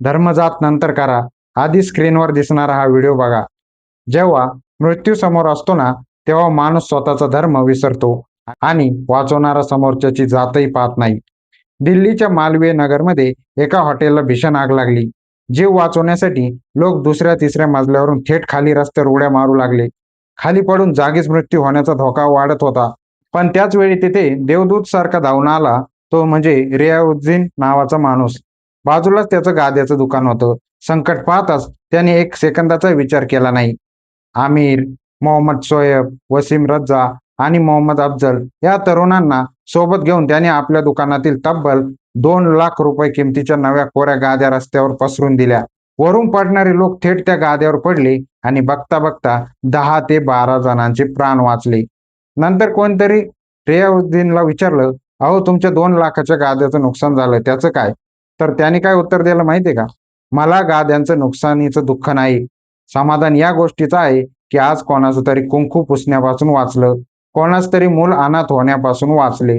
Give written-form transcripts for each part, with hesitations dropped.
धर्मजात नंतर करा, आधी स्क्रीनवर दिसणारा हा व्हिडिओ बघा. जेव्हा मृत्यू समोर असतो ना, तेव्हा माणूस स्वतःचा धर्म विसरतो आणि वाचवणारा समोरच्याची जातही पाहत नाही. दिल्लीच्या मालवीय नगरमध्ये एका हॉटेलला भीषण आग लागली. जीव वाचवण्यासाठी लोक दुसऱ्या तिसऱ्या मजल्यावरून थेट खाली रस्त्यावर उड्या मारू लागले. खाली पडून जागीच मृत्यू होण्याचा धोका वाढत होता. पण त्याच वेळी तिथे देवदूत सारखा धावून आला, तो म्हणजे रियाउद्दीन नावाचा माणूस. बाजूलाच त्याचं गाद्याचं दुकान होतं. संकट पाहताच त्याने एक सेकंदाचा विचार केला नाही. आमिर, मोहम्मद शोएब, वसीम रज्जा आणि मोहम्मद अफजल या तरुणांना सोबत घेऊन त्याने आपल्या दुकानातील तब्बल 2 लाख रुपये किमतीच्या नव्या कोऱ्या गाद्या रस्त्यावर पसरून दिल्या. वरून पडणारे लोक थेट त्या गाद्यावर पडले आणि बघता बघता 10 ते 12 जणांचे प्राण वाचले. नंतर कोणतरी रियाउद्दीनला विचारलं, अहो तुमच्या 2 लाखाच्या गाद्याचं नुकसान झालं, त्याचं काय? तर त्याने काय उत्तर दिलं माहितीये का? मला गाद्यांचं नुकसानीचं दुःख नाही. समाधान या गोष्टीचं आहे की आज कोणाचं तरी कुंकू पुसण्यापासून वाचलं, कोणाच तरी मूल अनाथ होण्यापासून वाचले.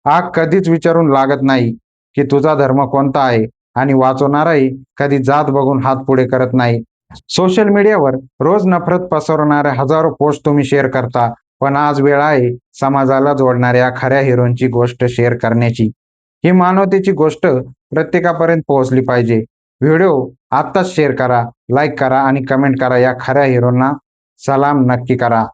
आग कधीच विचारून लागत नाही की तुझा धर्म कोणता आहे आणि वाचवणाराही कधी जात बघून हात पुढे करत नाही. सोशल मीडियावर रोज नफरत पसरवणाऱ्या हजारो पोस्ट तुम्ही शेअर करता, पण आज वेळ आहे समाजाला जोडणाऱ्या खऱ्या हिरोंची गोष्ट शेअर करण्याची. ही मानवतेची गोष्ट प्रत्येकापर्यंत पोहोचली पाहिजे. व्हिडिओ आत्ताच शेअर करा, लाईक करा आणि कमेंट करा. या खऱ्या हिरोंना सलाम नक्की करा.